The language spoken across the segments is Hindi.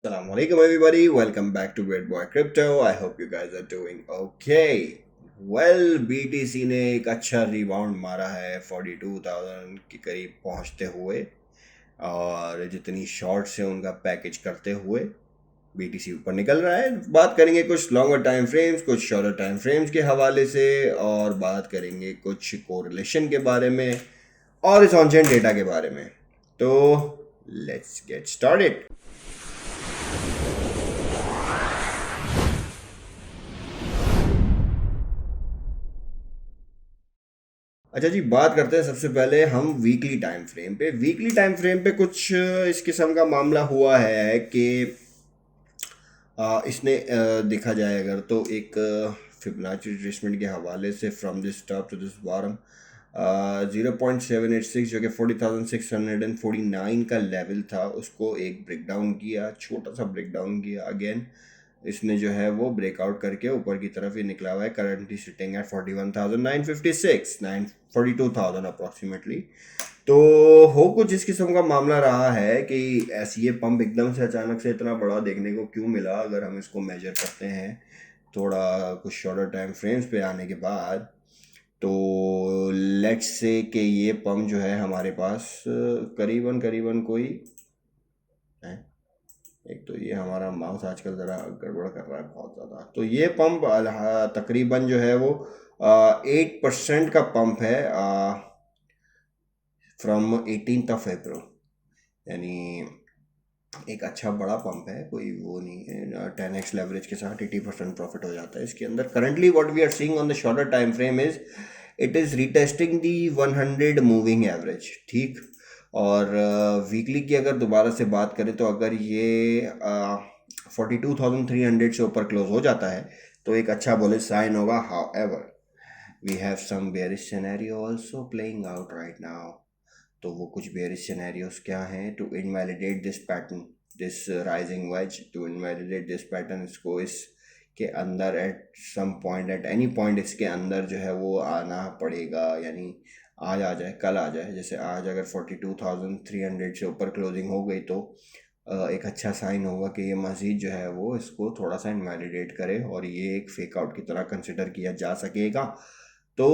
Assalamu alaikum everybody, welcome back to Great Boy Crypto. I hope you guys are doing okay. Well, BTC ने एक अच्छा रिबाउंड मारा है 42,000 के करीब पहुंचते हुए, और जितनी शॉर्ट्स है उनका पैकेज करते हुए BTC ऊपर निकल रहा है। बात करेंगे कुछ लॉन्गर टाइम फ्रेम्स, कुछ शॉर्टर टाइम फ्रेम्स के हवाले से, और बात करेंगे कुछ कोरिलेशन के बारे में और इस ऑन चेन डेटा के बारे में। तो लेट्स गेट स्टार्टेड। अच्छा जी, बात करते हैं सबसे पहले हम वीकली टाइम फ्रेम पे कुछ इस किस्म का मामला हुआ है कि इसने देखा जाए अगर तो एक फिबोनाची रिट्रेसमेंट के हवाले से from this top to this bottom 0.786 जो कि 40,649 का लेवल था, उसको एक ब्रेक डाउन किया, छोटा सा ब्रेक डाउन किया। अगेन इसने जो है वो ब्रेकआउट करके ऊपर की तरफ ये निकला हुआ है, करंटली सिटिंग एट 41,956 942,000 अप्रॉक्सीमेटली। तो हो कुछ इस किस्म का मामला रहा है कि ऐसी ये पंप एकदम से अचानक से इतना बड़ा देखने को क्यों मिला, अगर हम इसको मेजर करते हैं थोड़ा कुछ शॉर्टर टाइम फ्रेम्स पे आने के बाद। तो लेट्स से कि ये पंप जो है हमारे पास करीबन करीबन कोई है। एक तो ये हमारा माउस आजकल ज़रा गड़बड़ कर रहा है बहुत ज़्यादा। तो ये पंप तकरीबन जो है वो 8% का पंप है फ्रॉम 18 अप्रैल, यानी एक अच्छा बड़ा पंप है, कोई वो नहीं है। 10x लेवरेज के साथ 80% प्रॉफिट हो जाता है इसके अंदर। Currently what we are seeing on the shorter time frame is it is retesting the 100 moving average, ठीक। और वीकली की अगर दोबारा से बात करें तो अगर ये 42,300 से ऊपर क्लोज हो जाता है तो एक अच्छा बुलिश साइन होगा। However we have some bearish scenario also playing out right now. तो वो कुछ बेयरिश सिनेरियोस क्या हैं? To invalidate this pattern, this rising wedge, to invalidate this pattern, इसको इस के अंदर at some point, at any point इसके अंदर जो है वो आना पड़ेगा। यानी आज आ जाए, कल आ जाए। जैसे आज अगर 42,300 से ऊपर क्लोजिंग हो गई तो एक अच्छा साइन होगा कि ये मज़ीद जो है वो इसको थोड़ा सा इनवैलिडेट करे और ये एक फेक आउट की तरह कंसिडर किया जा सकेगा। तो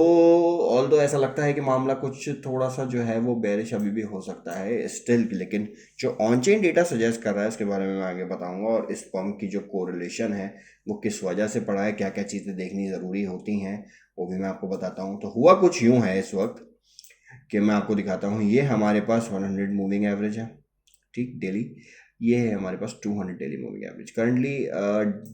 ऑल दो ऐसा लगता है कि मामला कुछ थोड़ा सा जो है वो बेरिश अभी भी हो सकता है स्टिल, लेकिन जो ऑन चेन डेटा सजेस्ट कर रहा है उसके बारे में मैं आगे बताऊंगा, और इस पंप की जो कोरिलेशन है वो किस वजह से पड़ा है, क्या क्या चीज़ें देखनी ज़रूरी होती हैं, वो भी मैं आपको बताता हूँ। तो हुआ कुछ यूँ है इस वक्त कि मैं आपको दिखाता हूँ। ये हमारे पास 100 मूविंग एवरेज है, ठीक, डेली। ये है हमारे पास 200 daily moving average. Currently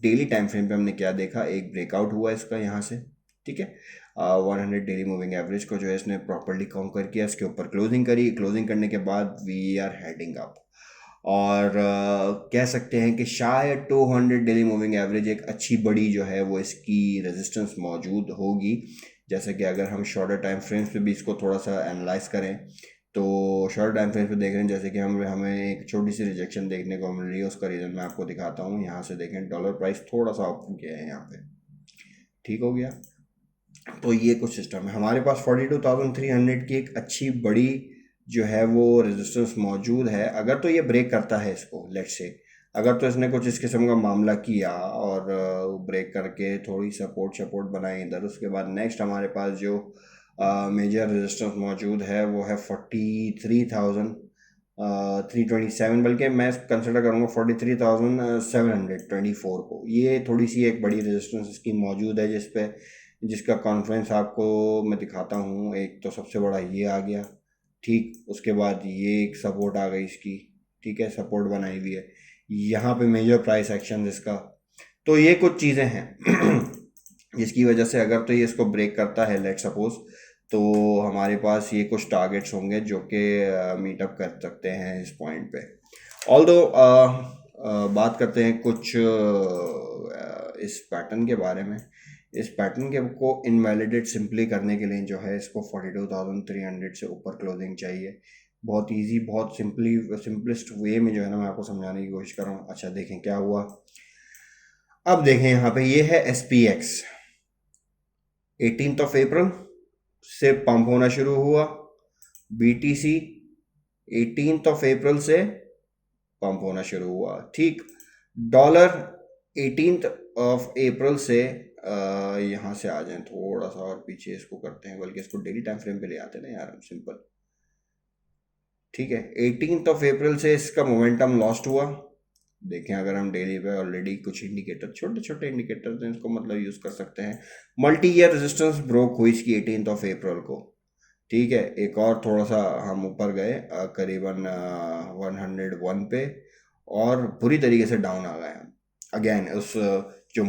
daily time frame पे हमने क्या देखा, एक ब्रेकआउट हुआ इसका यहाँ से, ठीक है। 100 डेली मूविंग एवरेज को जो है इसने प्रॉपरली काउंकर किया, इसके ऊपर क्लोजिंग करी। क्लोजिंग करने के बाद वी आर हेडिंग अप, और कह सकते हैं कि शायद 200 डेली मूविंग एवरेज एक अच्छी बड़ी जो है वो इसकी रेजिस्टेंस मौजूद होगी। जैसे कि अगर हम शॉर्टर टाइम फ्रेम्स पे भी इसको थोड़ा सा एनालाइज करें तो शॉर्ट टाइम फ्रेम पे देख रहे हैं जैसे कि हम हमें एक छोटी सी रिजेक्शन देखने को मिल रही है। उसका रीज़न मैं आपको दिखाता हूँ। यहाँ से देखें, डॉलर प्राइस थोड़ा सा अप गया है यहाँ पे, ठीक हो गया। तो ये कुछ सिस्टम है। हमारे पास 42,300 की एक अच्छी बड़ी जो है वो रेजिस्टेंस मौजूद है। अगर तो ये ब्रेक करता है इसको, लेट्स से अगर तो इसने कुछ इस किस्म का मामला किया और ब्रेक करके थोड़ी सपोर्ट बनाई इधर, उसके बाद नेक्स्ट हमारे पास जो मेजर रेजिस्टेंस मौजूद है वो है 43,327, बल्कि मैं कंसिडर करूँगा 43,724 को। ये थोड़ी सी एक बड़ी रेजिस्टेंस इसकी मौजूद है जिसका कॉन्फ्रेंस आपको मैं दिखाता हूँ। एक तो सबसे बड़ा ये आ गया, ठीक। उसके बाद ये एक सपोर्ट आ गई इसकी, ठीक है, सपोर्ट बनाई हुई है यहाँ पे मेजर प्राइस एक्शन इसका। तो ये कुछ चीज़ें हैं जिसकी वजह से अगर तो ये इसको ब्रेक करता है, लेट सपोज, तो हमारे पास ये कुछ टारगेट्स होंगे जो कि मीटअप कर सकते हैं इस पॉइंट पे। ऑल्दो बात करते हैं कुछ इस पैटर्न के बारे में। इस पैटर्न के को इनवैलिडेट सिंपली करने के लिए जो है इसको 42,300 से ऊपर क्लोजिंग चाहिए। बहुत इजी, बहुत सिंपलेस्ट वे में जो है ना मैं आपको समझाने की कोशिश कर रहा हूँ। अच्छा देखें क्या हुआ। अब देखें यहाँ पे ये है SPX, 18 अप्रैल से पंप होना शुरू हुआ। BTC 18 अप्रैल से पंप होना शुरू हुआ, ठीक। डॉलर 18 अप्रैल से यहाँ से आ जाएं, थोड़ा सा और पीछे इसको करते हैं, बल्कि इसको डेली टाइम फ्रेम पे ले आते हैं ना यार हम, सिंपल। ठीक है, 18 अप्रैल से इसका मोमेंटम लॉस्ट हुआ। देखें अगर हम डेली पे ऑलरेडी कुछ इंडिकेटर, छोटे छोटे इंडिकेटर हैं, इसको मतलब यूज़ कर सकते हैं। मल्टी ईयर रेजिस्टेंस ब्रोक हुई इसकी 18 अप्रैल को। ठीक है, एक और थोड़ा सा हम ऊपर गए, करीबन 101 पे, और पूरी तरीके से डाउन आ गए हम अगेन। उस जो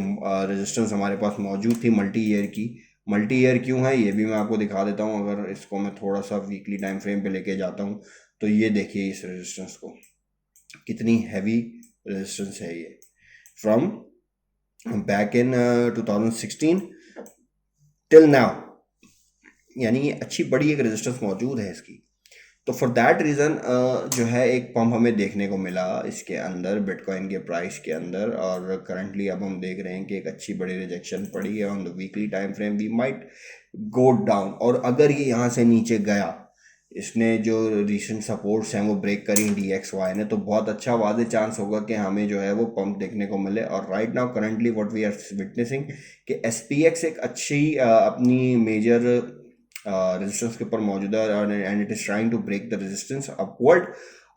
रेजिस्टेंस हमारे पास मौजूद थी मल्टी ईयर की, मल्टी ईयर क्यों है ये भी मैं आपको दिखा देता हूँ। अगर इसको मैं थोड़ा सा वीकली टाइम फ्रेम पे लेके जाता हूँ, तो ये देखिए इस रेजिस्टेंस को, कितनी हैवी रेजिस्टेंस है ये, from back in 2016 till now, यानी ये अच्छी बड़ी एक रेजिस्टेंस मौजूद है इसकी। तो फॉर दैट रीज़न जो है एक पंप हमें देखने को मिला इसके अंदर, बिटकॉइन के प्राइस के अंदर। और करंटली अब हम देख रहे हैं कि एक अच्छी बड़ी रिजेक्शन पड़ी है on the weekly time frame, we might go down. और अगर ये यहाँ से नीचे गया, इसने जो रिसेंट सपोर्ट्स हैं वो ब्रेक करी DXY ने, तो बहुत अच्छा वादे चांस होगा कि हमें जो है वो पंप देखने को मिले। और right now currently what we are witnessing कि SPX एक अच्छी अपनी मेजर रेजिस्टेंस के ऊपर मौजूद है, and it is trying to break the resistance upward.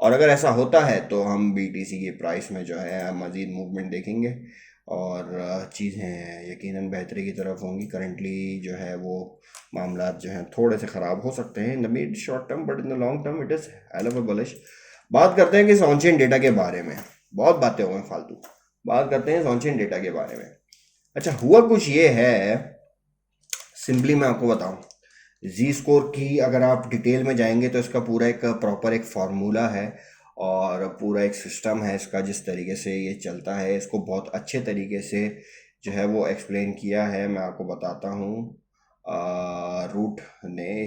और अगर ऐसा होता है तो हम BTC की प्राइस में जो है मज़ीद मूवमेंट देखेंगे, और चीज़ें यकीनन बेहतरी की तरफ होंगी। करंटली जो है वो मामला जो हैं थोड़े से ख़राब हो सकते हैं in the mid short term, but in the long term it is hello of a bullish. बात करते हैं कि ऑनचेन डेटा के बारे में, बहुत बातें हो गई फालतू, बात करते हैं ऑनचेन डेटा के बारे में। अच्छा, हुआ कुछ ये है, सिंपली मैं आपको बताऊं, जी स्कोर की अगर आप डिटेल में जाएंगे तो इसका पूरा एक प्रॉपर एक फार्मूला है, और पूरा एक सिस्टम है इसका, जिस तरीके से ये चलता है इसको बहुत अच्छे तरीके से जो है वो एक्सप्लेन किया है। मैं आपको बताता हूँ, रूट ने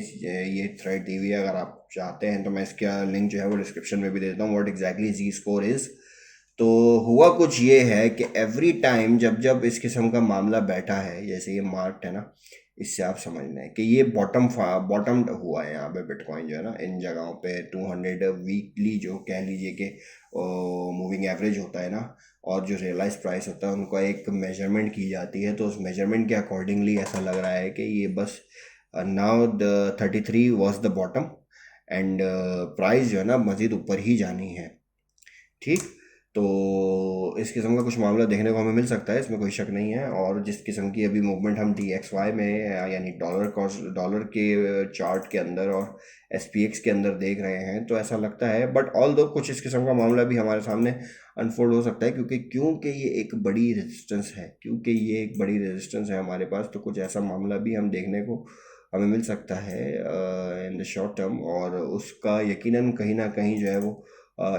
ये थ्रेड दी हुई है, अगर आप चाहते हैं तो मैं इसका लिंक जो है वो डिस्क्रिप्शन में भी दे देता हूँ, what exactly G score is. तो हुआ कुछ ये है कि एवरी टाइम जब जब इस किस्म का मामला बैठा है, जैसे ये मार्क्ड है ना, इससे आप समझ लें कि ये बॉटम हुआ है यहाँ पे बिटकॉइन जो है ना, इन जगहों पे 200 वीकली जो कह लीजिए कि मूविंग एवरेज होता है ना, और जो रियलाइज प्राइस होता है, उनका एक मेजरमेंट की जाती है। तो उस मेजरमेंट के अकॉर्डिंगली ऐसा लग रहा है कि ये बस now the 33 was the bottom, and price जो है ना मज़ीद ऊपर ही जानी है। ठीक, तो इस किस्म का कुछ मामला देखने को हमें मिल सकता है, इसमें कोई शक नहीं है। और जिस किस्म की अभी मूवमेंट हम DXY में यानी डॉलर के चार्ट के अंदर और SPX के अंदर देख रहे हैं, तो ऐसा लगता है, बट ऑल दो कुछ इस किस्म का मामला भी हमारे सामने अनफोल्ड हो सकता है, क्योंकि ये एक बड़ी रेजिस्टेंस है, हमारे पास, तो कुछ ऐसा मामला भी हम देखने को हमें मिल सकता है इन द शॉर्ट टर्म। और उसका यकीनन कहीं ना कहीं जो है वो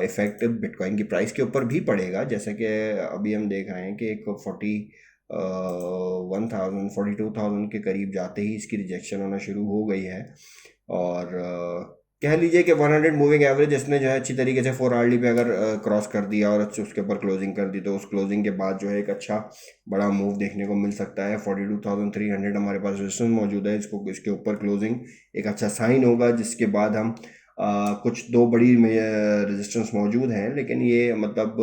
इफेक्ट बिटकॉइन की प्राइस के ऊपर भी पड़ेगा। जैसे कि अभी हम देख रहे हैं कि एक 42,000 के करीब जाते ही इसकी रिजेक्शन होना शुरू हो गई है। और कह लीजिए कि 100 मूविंग एवरेज इसने जो है अच्छी तरीके से 4 RD पे अगर क्रॉस कर दिया और उसके ऊपर क्लोजिंग कर दी, तो उस क्लोजिंग के बाद जो है एक अच्छा बड़ा मूव देखने को मिल सकता है। 42,300 हमारे पास रेजिस्टेंस मौजूद है, इसके ऊपर क्लोजिंग एक अच्छा साइन होगा, जिसके बाद हम कुछ दो बड़ी रेजिस्टेंस मौजूद हैं, लेकिन ये मतलब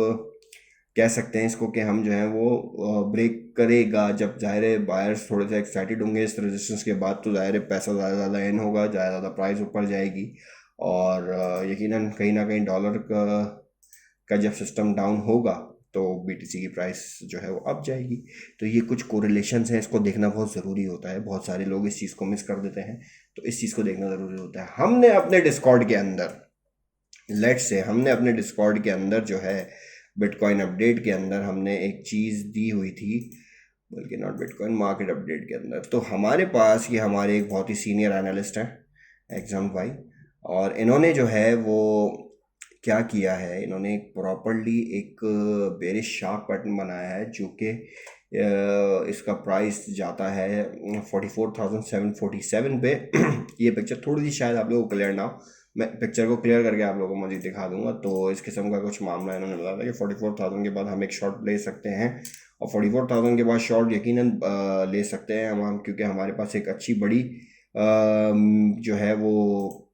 कह सकते हैं इसको कि हम जो है वो ब्रेक करेगा जब, ज़ाहिर है बायर्स थोड़े से एक्साइटेड होंगे इस रेजिस्टेंस के बाद, तो ज़ाहिर है पैसा ज़्यादा ज़्यादा इन होगा, ज़्यादा ज़्यादा प्राइस ऊपर जाएगी। और यकीनन कहीं ना कहीं डॉलर का जब सिस्टम डाउन होगा, तो BTC की प्राइस जो है वो अप जाएगी। तो ये कुछ कोरिलेशंस हैं, इसको देखना बहुत ज़रूरी होता है, बहुत सारे लोग इस चीज़ को मिस कर देते हैं, तो इस चीज़ को देखना ज़रूरी होता है। हमने अपने डिस्कॉर्ड के अंदर जो है बिटकॉइन अपडेट के अंदर हमने एक चीज़ दी हुई थी, बल्कि नॉट बिटकॉइन मार्केट अपडेट के अंदर, तो हमारे पास ये हमारे एक बहुत ही सीनियर एनालिस्ट हैं, एग्जाम भाई। और इन्होंने जो है वो क्या किया है, इन्होंने एक प्रॉपरली एक बेरिश शार्प पैटर्न बनाया है, जो कि इसका प्राइस जाता है 44,747 पे। ये पिक्चर थोड़ी सी शायद आप लोगों को क्लियर ना हो, मैं पिक्चर को क्लियर करके आप लोगों को मज़ीद दिखा दूंगा। तो इस किस्म का कुछ मामला इन्होंने बताया था कि 44,000 के बाद हम एक शॉट ले सकते हैं, और 44,000 के बाद शॉट यकीनन ले सकते हैं हम, क्योंकि हमारे पास एक अच्छी बड़ी जो है वो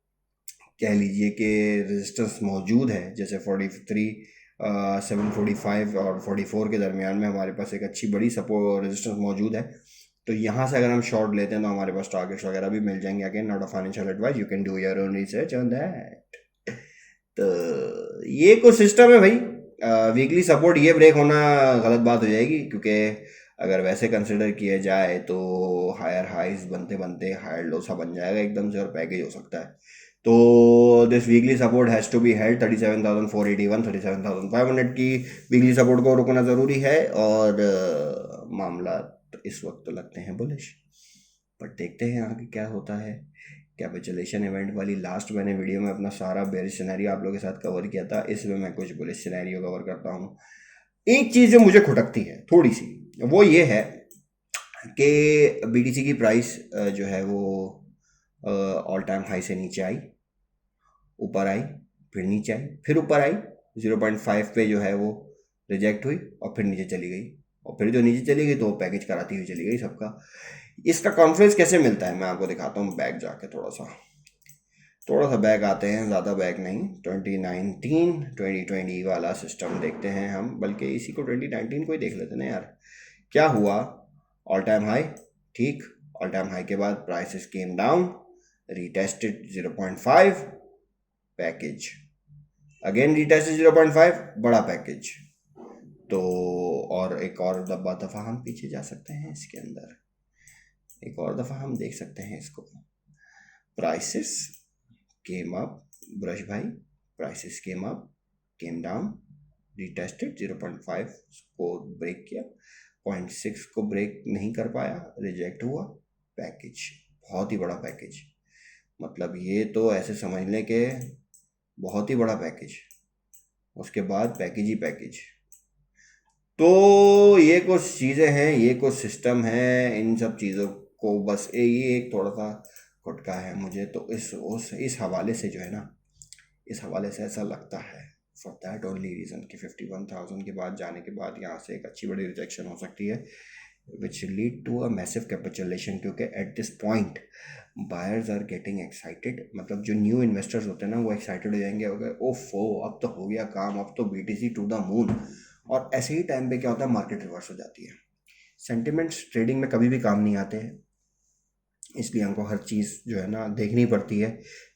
कह लीजिए कि रेजिस्टेंस मौजूद है, जैसे 43 745 और 44 के दरमियान में हमारे पास एक अच्छी बड़ी सपोर्ट रेजिस्टेंस मौजूद है। तो यहाँ से अगर हम शॉर्ट लेते हैं तो हमारे पास टारगेट्स वगैरह भी मिल जाएंगे। Again not a financial advice, you can do your own research on that. तो ये कुछ सिस्टम है भाई। वीकली सपोर्ट ये ब्रेक होना गलत बात हो जाएगी, क्योंकि अगर वैसे कंसिडर किया जाए तो हायर हाइज बनते बनते हायर लो सा बन जाएगा एकदम से, और पैकेज हो सकता है। तो this weekly support has to be held 37,481, 37,500 की वीकली सपोर्ट को रुकना ज़रूरी है। और मामला इस वक्त तो लगते हैं बुलिश, बट देखते हैं आगे क्या होता है। कैपिचुलेशन इवेंट वाली लास्ट मैंने वीडियो में अपना सारा बेरिश सिनेरियो आप लोगों के साथ कवर किया था, इसमें मैं कुछ बुलिश सिनेरियो कवर करता हूँ। एक चीज़ जो मुझे खटकती है थोड़ी सी, वो ये है कि बीटीसी की प्राइस जो है वो ऑल टाइम हाई से नीचे आई, ऊपर आई, फिर नीचे आई, फिर ऊपर आई, 0.5 पे जो है वो रिजेक्ट हुई और फिर नीचे चली गई, और फिर जो नीचे चली गई तो वो पैकेज कराती हुई चली गई सबका। इसका कॉन्फ्रेंस कैसे मिलता है मैं आपको दिखाता हूँ। बैक जाके थोड़ा सा बैक आते हैं, ज़्यादा बैक नहीं, 2019 2020 वाला सिस्टम देखते हैं हम, बल्कि इसी को 2019 को ही देख लेते ना यार। क्या हुआ, ऑल टाइम हाई, ठीक, ऑल टाइम हाई के बाद prices came down, retested 0.5 package, again retested 0.5 बड़ा पैकेज। तो और एक और दफ़ा हम पीछे जा सकते हैं इसके अंदर, एक और दफ़ा हम देख सकते हैं इसको। प्राइसेस केम अप, ब्रश भाई, prices came up, came down, retested 0.5 को ब्रेक किया, 0.6 को ब्रेक नहीं कर पाया, रिजेक्ट हुआ, पैकेज, बहुत ही बड़ा पैकेज। मतलब ये तो ऐसे समझ लें कि बहुत ही बड़ा पैकेज, उसके बाद पैकेज ही पैकेज। तो ये कुछ चीज़ें हैं, ये कुछ सिस्टम है, इन सब चीज़ों को बस ये एक थोड़ा सा खटका है मुझे। तो इस हवाले से जो है ना, इस हवाले से ऐसा लगता है, फॉर दैट ओनली रीज़न कि 51,000 के बाद जाने के बाद यहाँ से एक अच्छी बड़ी रिजेक्शन हो सकती है, which lead to a massive capitulation. क्योंकि at this point buyers are getting excited, मतलब जो न्यू इन्वेस्टर्स होते हैं ना वो एक्साइटेड हो जाएंगे, हो गए ओफो अब तो हो गया काम, अब तो बीटीसी टू द मून। और ऐसे ही टाइम पे क्या होता है, मार्केट रिवर्स हो जाती है। सेंटिमेंट्स ट्रेडिंग में कभी भी काम नहीं आते हैं, इसलिए हमको हर चीज़ जो है ना देखनी पड़ती है।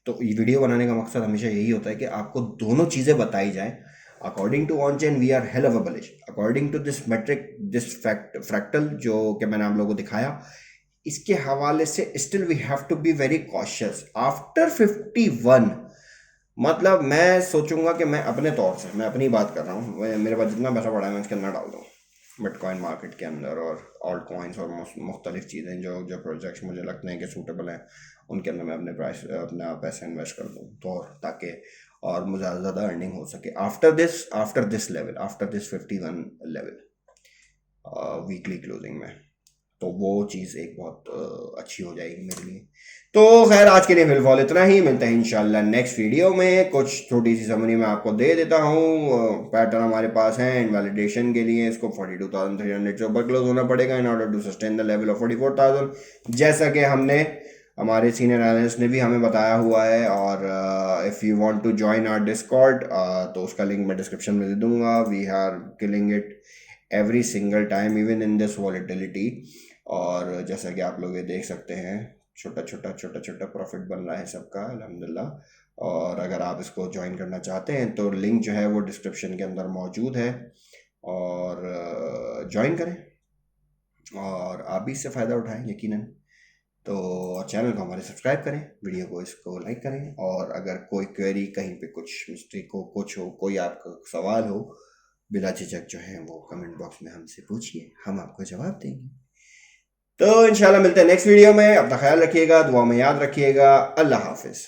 तो ये वीडियो बनाने का मकसद हमेशा यही होता है कि आपको दोनों चीज़ें बताई जाएं। According to on chain we are hell of a bullish, according to this metric, this fractal जो कि मैंने आप लोगों को दिखाया, इसके हवाले से still we have to be very cautious after 51। मतलब मैं सोचूंगा कि मैं अपने तौर से, मैं अपनी बात कर रहा हूँ, मेरे पास जितना पैसा पड़ा है मैं उसके अंदर डाल दूँ बिटकॉइन मार्केट के अंदर, और ऑल्ट कॉइन्स और मुख्तलिफ चीज़ें जो जो प्रोजेक्ट्स मुझे लगते हैं कि सूटेबल हैं उनके अंदर मैं अपना पैसा इन्वेस्ट कर दूँ, तो ताकि और मुझे ज़्यादा से ज़्यादा अर्निंग हो सके after this level, after this 51 level weekly closing में। तो वो चीज़ एक बहुत अच्छी हो जाएगी मेरे लिए। तो खैर आज के लिए फिलहाल इतना ही, मिलते हैं इंशाल्लाह नेक्स्ट वीडियो में। कुछ छोटी सी समरी मैं आपको दे देता हूँ। पैटर्न हमारे पास है इनवैलिडेशन के लिए, इसको 42,300 से ऊपर क्लोज होना पड़ेगा in order to sustain the level of 44,000, जैसा कि हमने हमारे सीनियर एनालिस्ट ने भी हमें बताया हुआ है। और if you want to join our discord तो उसका लिंक मैं डिस्क्रिप्शन में दे दूंगा। We are killing it every single time even in this volatility. और जैसा कि आप लोग ये देख सकते हैं, छोटा छोटा प्रॉफिट बन रहा है सबका अल्हम्दुलिल्लाह। और अगर आप इसको ज्वाइन करना चाहते हैं तो लिंक जो है वो डिस्क्रिप्शन के अंदर मौजूद है, और ज्वाइन करें और आप भी इससे फ़ायदा उठाएं यकीनन। तो चैनल को हमारे सब्सक्राइब करें, वीडियो को इसको लाइक करें, और अगर कोई क्वेरी कहीं पे कुछ मिस्टेक हो, कुछ हो, कोई आपका सवाल हो, बिला झिझक जो है वो कमेंट बॉक्स में हमसे पूछिए, हम आपको जवाब देंगे। तो इंशाल्लाह मिलते हैं नेक्स्ट वीडियो में। अपना ख्याल रखिएगा, दुआ में याद रखिएगा। अल्लाह हाफिज़।